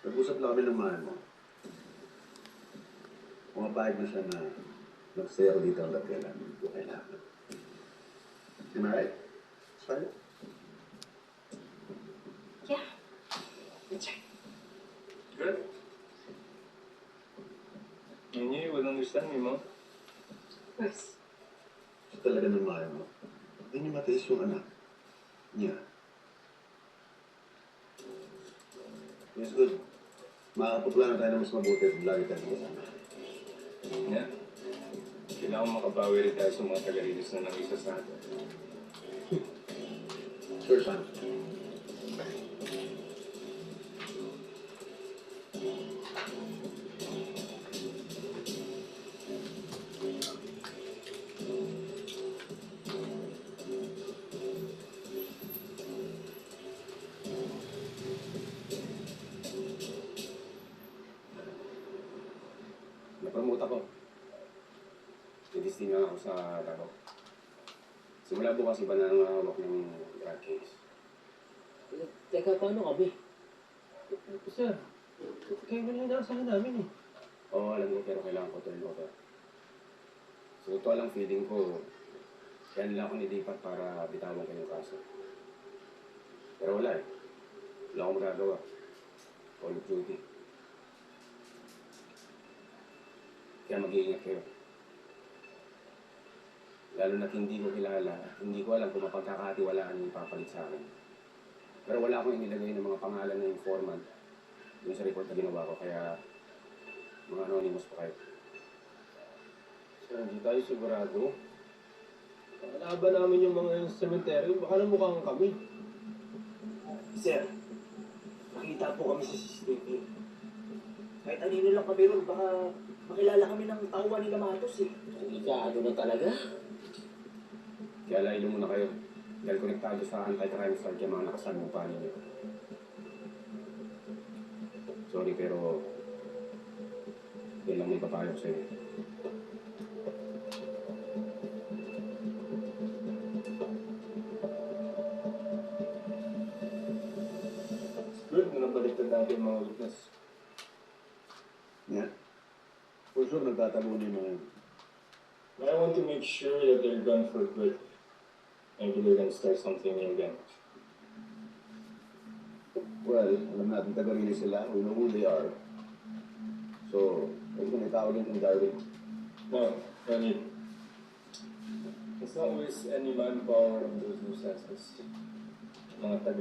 Nag-usap lang kami ng mahal mo. Pumapayag na siya na mag-stay ako dito hanggang kailan ko kailangan. Am I right? That's right. Yeah. That's right. Good. I knew you would understand me, Mom. Of course. Siya talaga ng mahal mo. Hindi niya matiis yung anak niya. Yes, good. Makakapaplano tayo na mas mabuti at lagi tayo kasama. Yeah. Kailangan makabawi rin tayo sa mga taga-release na nangisa sa atin. Sure, son. Napromote ako. Didistingan ako sa laro. Simula bukas iba na hawak ng drug case. Teka, paano kami? Sir, kayo na yung inaasahan namin eh. Oo, alam ko, pero kailangan ko turn over. So, ito lang feeling ko, kaya nila ako nilipat para bitawan ko yung kaso. Pero wala eh. Wala akong magagawa. Call of duty. Kaya mag-iingat kayo. Lalo na't hindi ko kilala, hindi ko alam kung mapagkakatiwalaan yung ipapalit sa akin. Pero wala akong inilagay ng mga pangalan na informant dun sa report na ginawa ko, kaya mga anonymous pa kayo. Sir, hindi tayo sigurado. Kalaban namin yung mga cemetery, baka namukhang kami. Sir, nakita po kami sa CCTV. Kahit anino lang kami ron, baka makilala kami ng tauhan nila Matos eh. Delikado na talaga. Kaya lailo muna kayo, dahil konektado sa anti-crime start yung mga nakasalmupa ninyo. Sorry, pero yun lang may papayo ko sa'yo. Good, nabaliktad natin yung mga witness. Yeah. For sure, nagtatago niyo yung mga yun. But I want to make sure that they're gone for good. Maybe they're gonna start something new again. Well, alam natin taga-release sila. We know who they are. So, pwede ko na itawag yung Darwin. No, no need. Let's not waste any manpower on those nuisances. Mga taga